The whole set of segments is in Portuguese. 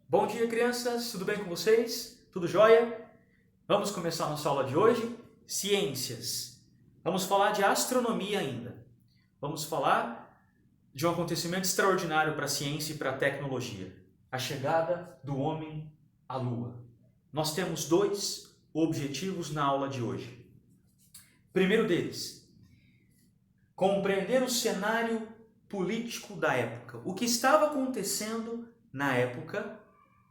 Bom dia, crianças! Tudo bem com vocês? Tudo jóia? Vamos começar a nossa aula de hoje? Ciências. Vamos falar de astronomia ainda. Vamos falar de um acontecimento extraordinário para a ciência e para a tecnologia. A chegada do homem à Lua. Nós temos dois objetivos na aula de hoje. Primeiro deles, compreender o cenário político da época. O que estava acontecendo na época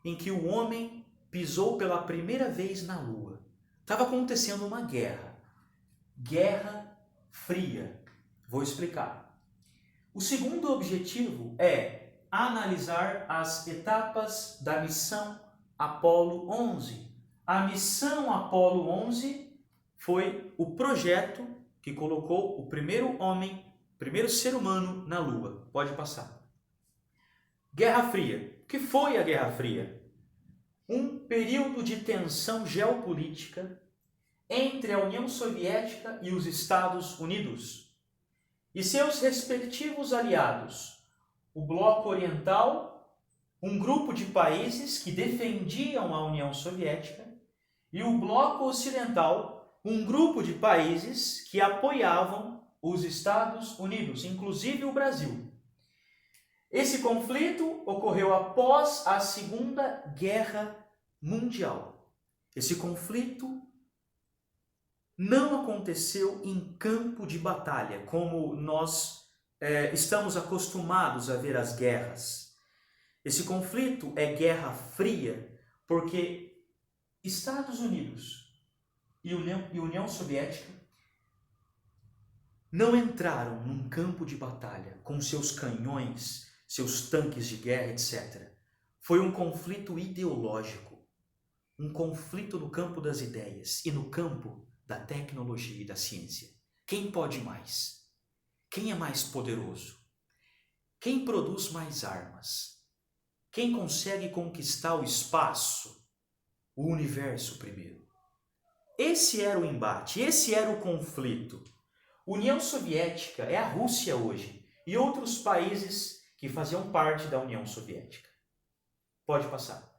em que o homem pisou pela primeira vez na Lua. Estava acontecendo uma guerra. Guerra Fria. Vou explicar. O segundo objetivo é analisar as etapas da missão Apollo 11. A missão Apollo 11 foi o projeto que colocou o primeiro homem, o primeiro ser humano na Lua. Pode passar. Guerra Fria. O que foi a Guerra Fria? Um período de tensão geopolítica entre a União Soviética e os Estados Unidos e seus respectivos aliados, o Bloco Oriental, um grupo de países que defendiam a União Soviética, e o Bloco Ocidental, um grupo de países que apoiavam os Estados Unidos, inclusive o Brasil. Esse conflito ocorreu após a Segunda Guerra Mundial. Esse conflito não aconteceu em campo de batalha, como nós estamos acostumados a ver as guerras. Esse conflito é Guerra Fria porque Estados Unidos e União Soviética não entraram num campo de batalha com seus canhões, seus tanques de guerra, etc. Foi um conflito ideológico, um conflito no campo das ideias e no campo da tecnologia e da ciência. Quem pode mais? Quem é mais poderoso? Quem produz mais armas? Quem consegue conquistar o espaço, o universo primeiro? Esse era o embate, esse era o conflito. União Soviética é a Rússia hoje e outros países que faziam parte da União Soviética. Pode passar.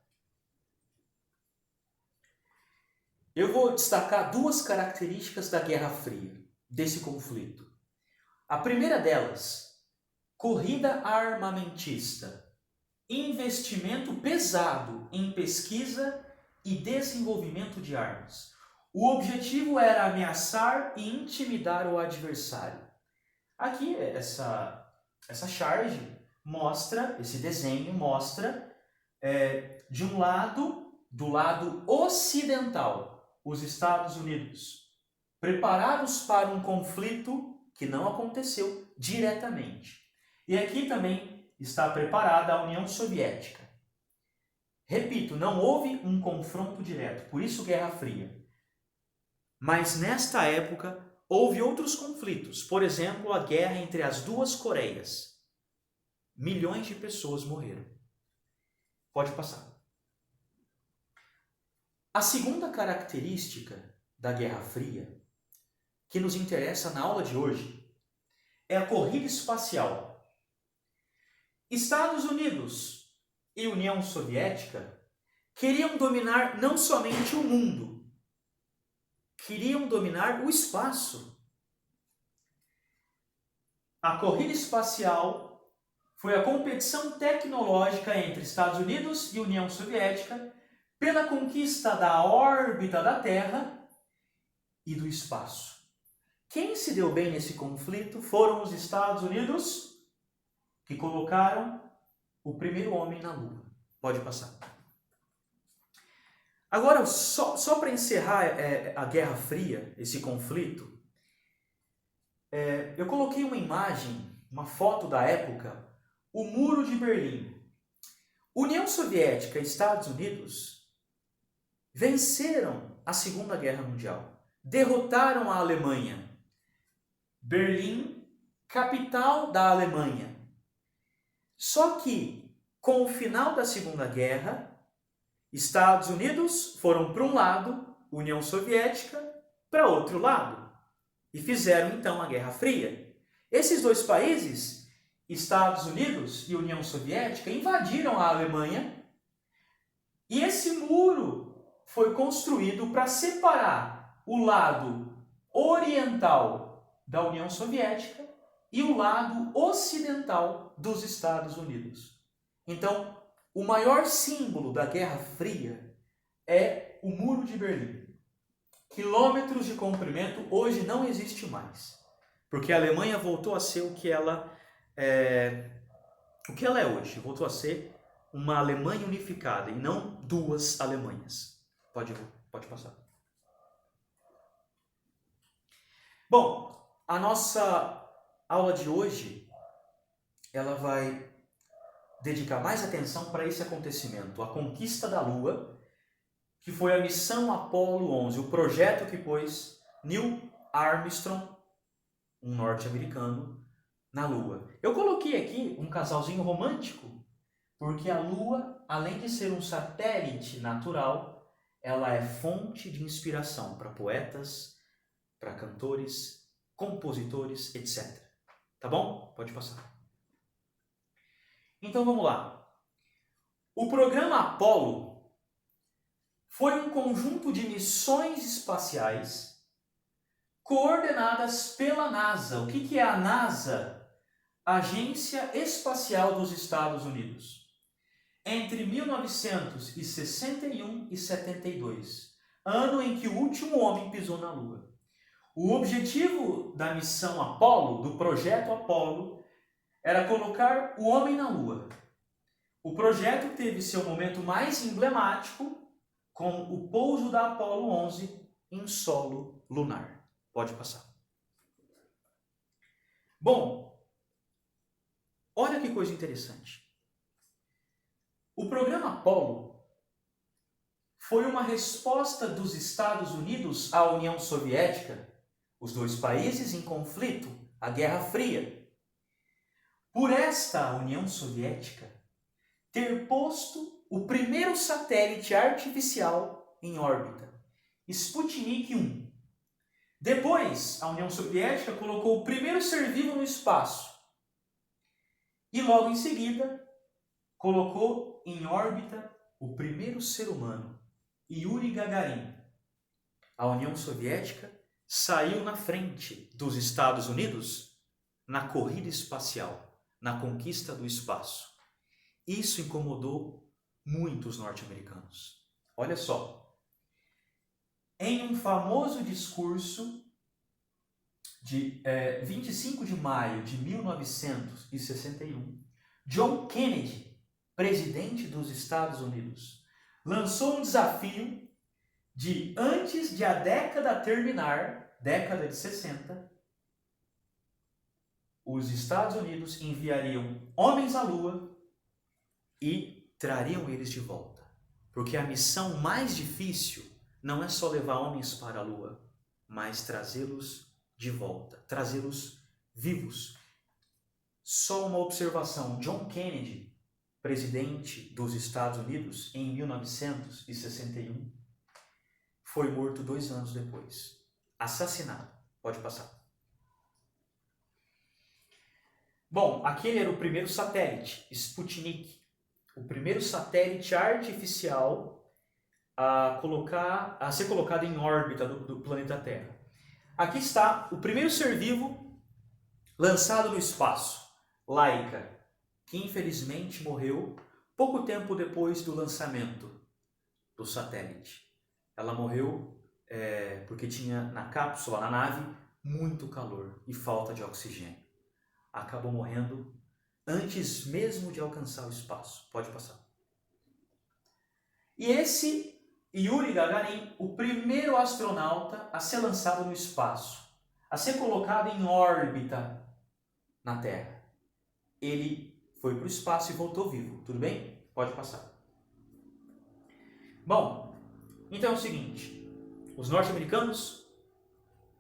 Eu vou destacar duas características da Guerra Fria, desse conflito. A primeira delas, corrida armamentista, investimento pesado em pesquisa e desenvolvimento de armas. O objetivo era ameaçar e intimidar o adversário. Aqui, essa charge mostra, esse desenho mostra, de um lado, do lado ocidental, os Estados Unidos, preparados para um conflito que não aconteceu diretamente. E aqui também está preparada a União Soviética. Repito, não houve um confronto direto, por isso Guerra Fria. Mas nesta época houve outros conflitos, por exemplo, a guerra entre as duas Coreias. Milhões de pessoas morreram. Pode passar. A segunda característica da Guerra Fria, que nos interessa na aula de hoje, é a corrida espacial. Estados Unidos e União Soviética queriam dominar não somente o mundo, queriam dominar o espaço. A corrida espacial foi a competição tecnológica entre Estados Unidos e União Soviética pela conquista da órbita da Terra e do espaço. Quem se deu bem nesse conflito foram os Estados Unidos, que colocaram o primeiro homem na Lua. Pode passar. Agora, só para encerrar a Guerra Fria, esse conflito, eu coloquei uma imagem, uma foto da época, o Muro de Berlim. União Soviética e Estados Unidos venceram a Segunda Guerra Mundial, derrotaram a Alemanha. Berlim, capital da Alemanha. Só que, com o final da Segunda Guerra, Estados Unidos foram para um lado, União Soviética para outro lado, e fizeram então a Guerra Fria. Esses dois países, Estados Unidos e União Soviética, invadiram a Alemanha E esse muro foi construído para separar o lado oriental da União Soviética e o lado ocidental dos Estados Unidos. Então, o maior símbolo da Guerra Fria é o Muro de Berlim. Quilômetros de comprimento, hoje não existe mais, porque a Alemanha voltou a ser o que ela é hoje, voltou a ser uma Alemanha unificada e não duas Alemanhas. Pode passar. Bom, a nossa aula de hoje, ela vai dedicar mais atenção para esse acontecimento, a conquista da Lua, que foi a missão Apollo 11, o projeto que pôs Neil Armstrong, um norte-americano, na Lua. Eu coloquei aqui um casalzinho romântico, porque a Lua, além de ser um satélite natural, ela é fonte de inspiração para poetas, para cantores, compositores, etc. Tá bom? Pode passar. Então vamos lá. O programa Apollo foi um conjunto de missões espaciais coordenadas pela NASA. O que é a NASA? Agência Espacial dos Estados Unidos. Entre 1961 e 72, ano em que o último homem pisou na Lua. O objetivo da missão Apollo, do projeto Apollo, era colocar o homem na Lua. O projeto teve seu momento mais emblemático com o pouso da Apollo 11 em solo lunar. Pode passar. Bom, olha que coisa interessante. O programa Apollo foi uma resposta dos Estados Unidos à União Soviética, os dois países em conflito, a Guerra Fria. Por esta União Soviética ter posto o primeiro satélite artificial em órbita, Sputnik 1. Depois, a União Soviética colocou o primeiro ser vivo no espaço e logo em seguida colocou em órbita o primeiro ser humano, Yuri Gagarin. A União Soviética saiu na frente dos Estados Unidos na corrida espacial, na conquista do espaço. Isso incomodou muito os norte-americanos. Olha só, em um famoso discurso de 25 de maio de 1961, John Kennedy, presidente dos Estados Unidos, lançou um desafio de, antes de a década terminar, década de 60, os Estados Unidos enviariam homens à Lua e trariam eles de volta. Porque a missão mais difícil não é só levar homens para a Lua, mas trazê-los de volta, trazê-los vivos. Só uma observação, John Kennedy, presidente dos Estados Unidos, em 1961, foi morto 2 anos depois. Assassinado. Pode passar. Bom, aquele era o primeiro satélite, Sputnik. O primeiro satélite artificial a ser colocado em órbita do planeta Terra. Aqui está o primeiro ser vivo lançado no espaço, Laika, que infelizmente morreu pouco tempo depois do lançamento do satélite. Ela morreu porque tinha na cápsula, na nave, muito calor e falta de oxigênio. Acabou morrendo antes mesmo de alcançar o espaço. Pode passar. E esse Yuri Gagarin, o primeiro astronauta a ser lançado no espaço, a ser colocado em órbita na Terra. Ele foi para o espaço e voltou vivo. Tudo bem? Pode passar. Bom, então é o seguinte. Os norte-americanos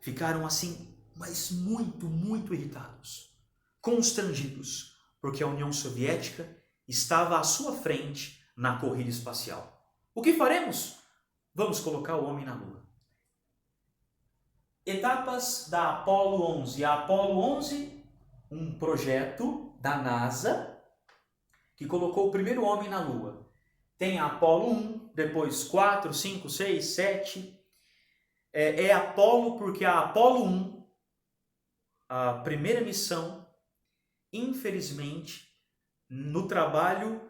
ficaram assim, mas muito, muito irritados, constrangidos, porque a União Soviética estava à sua frente na corrida espacial. O que faremos? Vamos colocar o homem na Lua. Etapas da Apollo 11. A Apollo 11, um projeto da NASA que colocou o primeiro homem na Lua. tem a Apolo 1, depois 4, 5, 6, 7. É Apolo porque a Apolo 1, a primeira missão, infelizmente, no trabalho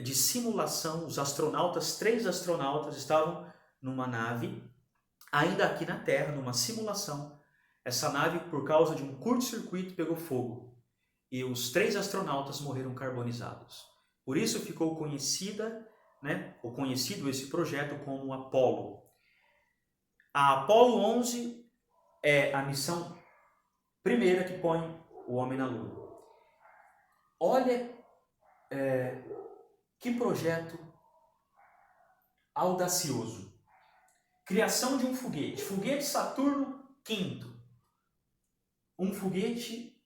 de simulação, os astronautas, 3 astronautas estavam numa nave, ainda aqui na Terra, numa simulação. Essa nave, por causa de um curto-circuito, pegou fogo e os 3 astronautas morreram carbonizados. Por isso ficou conhecido esse projeto como Apolo. A Apolo 11 é a missão primeira que põe o homem na Lua. Olha que projeto audacioso. Criação de um foguete. Foguete Saturno V. Um foguete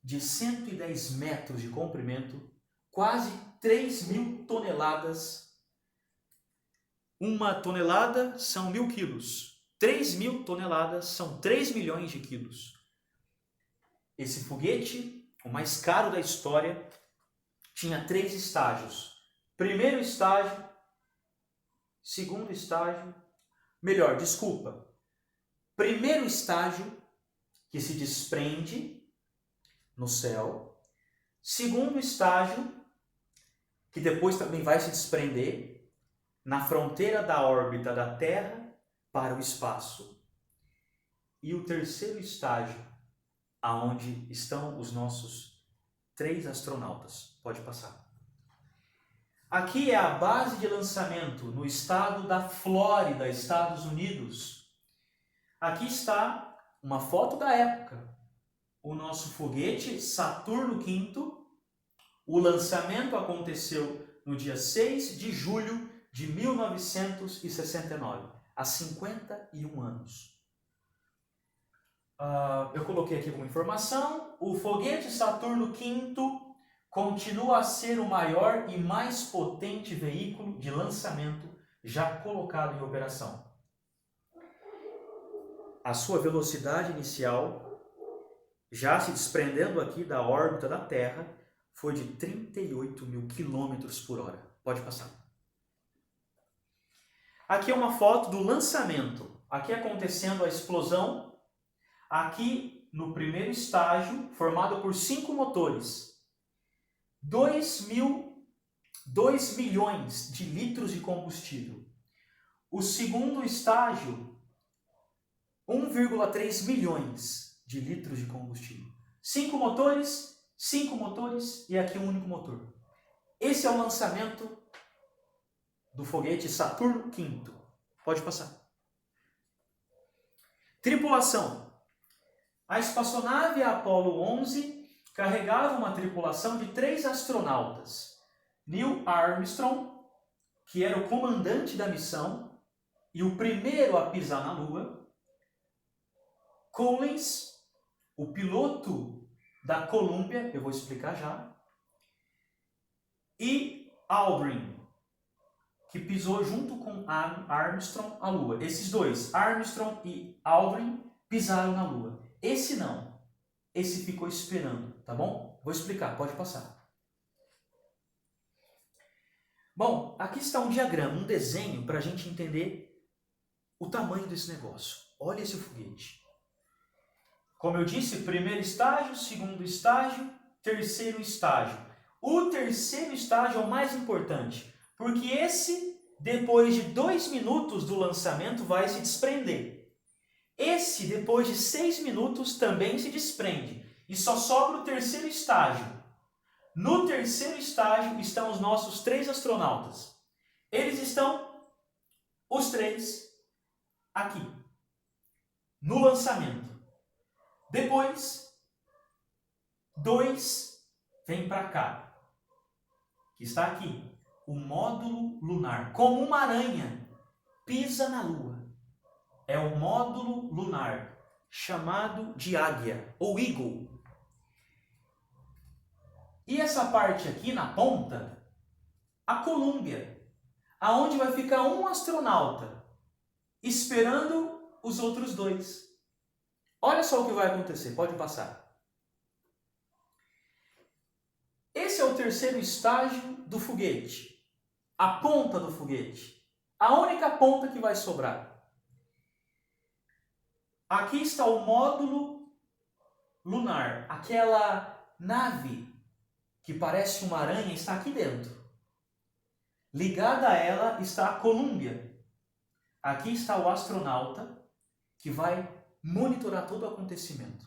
de 110 metros de comprimento, quase 3.000 toneladas. 1 tonelada são 1.000 quilos. 3.000 toneladas são 3 milhões de quilos. Esse foguete, o mais caro da história, tinha 3 estágios. Primeiro estágio, segundo estágio, primeiro estágio, que se desprende no céu. Segundo estágio, que depois também vai se desprender na fronteira da órbita da Terra para o espaço. E o terceiro estágio, aonde estão os nossos 3 astronautas. Pode passar. Aqui é a base de lançamento no estado da Flórida, Estados Unidos. Aqui está uma foto da época. O nosso foguete Saturno V. O lançamento aconteceu no dia 6 de julho de 1969, há 51 anos. Eu coloquei aqui como informação, o foguete Saturno V continua a ser o maior e mais potente veículo de lançamento já colocado em operação. A sua velocidade inicial, já se desprendendo aqui da órbita da Terra, foi de 38.000 km por hora. Pode passar. Aqui é uma foto do lançamento. Aqui acontecendo a explosão. Aqui no primeiro estágio, formado por 5 motores. 2 milhões de litros de combustível. O segundo estágio, 1,3 milhões de litros de combustível. 5 motores e aqui um único motor. Esse é o lançamento do foguete Saturno V. Pode passar. Tripulação. A espaçonave Apollo 11 carregava uma tripulação de 3 astronautas. Neil Armstrong, que era o comandante da missão e o primeiro a pisar na Lua. Collins, o piloto da Columbia, eu vou explicar já. E Aldrin, que pisou junto com Armstrong a Lua. Esses dois, Armstrong e Aldrin, pisaram na Lua. Esse não. Esse ficou esperando, tá bom? Vou explicar, pode passar. Bom, aqui está um diagrama, um desenho para a gente entender o tamanho desse negócio. Olha esse foguete. Como eu disse, primeiro estágio, segundo estágio, terceiro estágio. O terceiro estágio é o mais importante, porque esse, depois de 2 minutos do lançamento, vai se desprender. Esse, depois de 6 minutos, também se desprende. E só sobra o terceiro estágio. No terceiro estágio estão os nossos 3 astronautas. Eles estão, os 3, aqui, no lançamento. Depois, 2 vem para cá, que está aqui, o módulo lunar, como uma aranha, pisa na Lua. É o módulo lunar, chamado de águia, ou eagle. E essa parte aqui na ponta, a Columbia, aonde vai ficar um astronauta, esperando os outros 2. Olha só o que vai acontecer, pode passar. esse é o terceiro estágio do foguete. A ponta do foguete. A única ponta que vai sobrar. Aqui está o módulo lunar. Aquela nave que parece uma aranha está aqui dentro. Ligada a ela está a Columbia. Aqui está o astronauta que vai monitorar todo o acontecimento.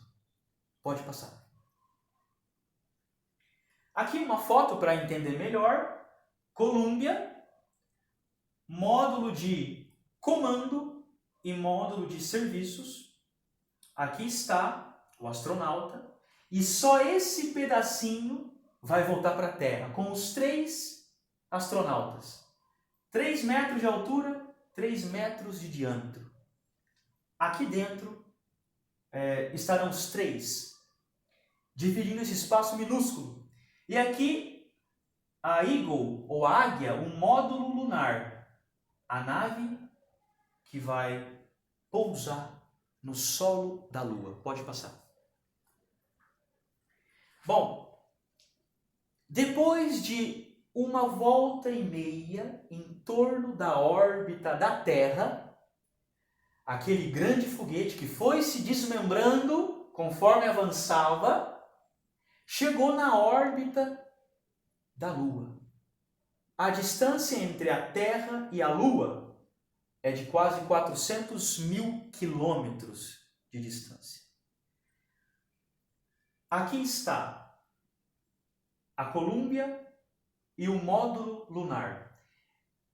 Pode passar. Aqui uma foto para entender melhor. Columbia, módulo de comando e módulo de serviços. Aqui está o astronauta. E só esse pedacinho vai voltar para a Terra, com os 3 astronautas. 3 metros de altura, 3 metros de diâmetro. Aqui dentro estarão os 3, dividindo esse espaço minúsculo. E aqui a Eagle, ou a Águia, o módulo lunar, a nave que vai pousar no solo da Lua. Pode passar. Bom, depois de uma volta e meia em torno da órbita da Terra, aquele grande foguete que foi se desmembrando conforme avançava, chegou na órbita da Lua. A distância entre a Terra e a Lua é de quase 400 mil quilômetros de distância. Aqui está a Columbia e o módulo lunar.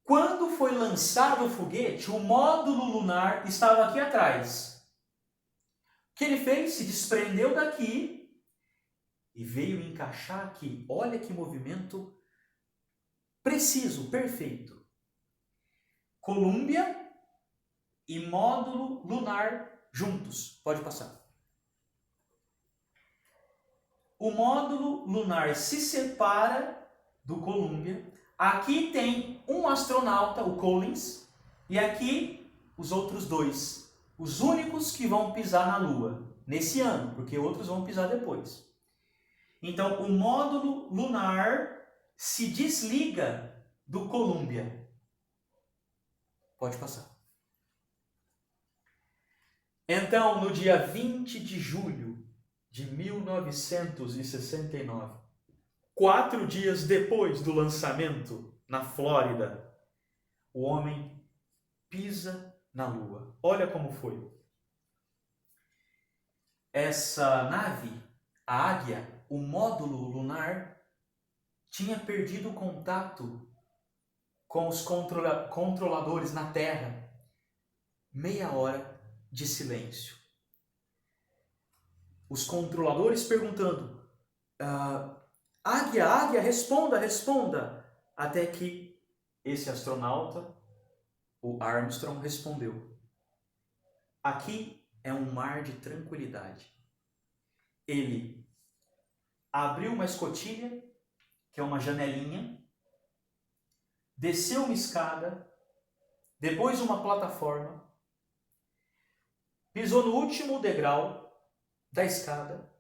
Quando foi lançado o foguete, o módulo lunar estava aqui atrás. O que ele fez? Se desprendeu daqui e veio encaixar aqui. Olha que movimento preciso, perfeito. Columbia e módulo lunar juntos. Pode passar. O módulo lunar se separa do Columbia. Aqui tem um astronauta, o Collins, e aqui os outros 2. Os únicos que vão pisar na Lua nesse ano, porque outros vão pisar depois. Então, o módulo lunar se desliga do Columbia. Pode passar. Então, no dia 20 de julho de 1969, 4 dias depois do lançamento na Flórida, o homem pisa na Lua. Olha como foi. Essa nave, a Águia, o módulo lunar, tinha perdido o contato com os controladores na Terra. Meia hora de silêncio. Os controladores perguntando: Águia, Águia, responda, responda. Até que esse astronauta, o Armstrong, respondeu: aqui é um mar de tranquilidade. Ele abriu uma escotilha, que é uma janelinha, desceu uma escada, depois uma plataforma, pisou no último degrau da escada,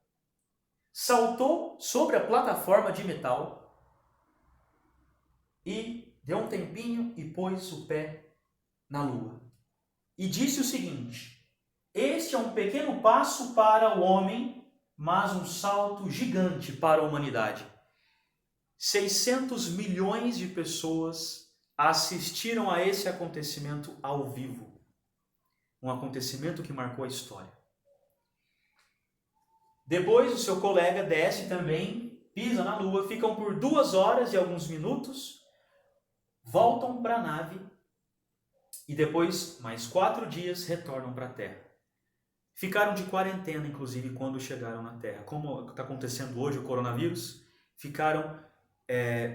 saltou sobre a plataforma de metal e deu um tempinho e pôs o pé na Lua. E disse o seguinte: este é um pequeno passo para o homem, mas um salto gigante para a humanidade. 600 milhões de pessoas assistiram a esse acontecimento ao vivo. Um acontecimento que marcou a história. Depois o seu colega desce também, pisa na Lua, ficam por 2 horas e alguns minutos, voltam para a nave e depois, mais 4 dias, retornam para a Terra. Ficaram de quarentena, inclusive, quando chegaram na Terra. Como está acontecendo hoje o coronavírus, ficaram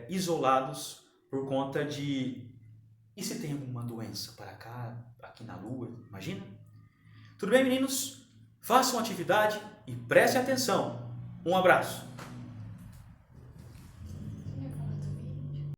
isolados por conta de... E se tem alguma doença para cá, aqui na Lua? Imagina? Tudo bem, meninos? Façam atividade e prestem atenção. Um abraço.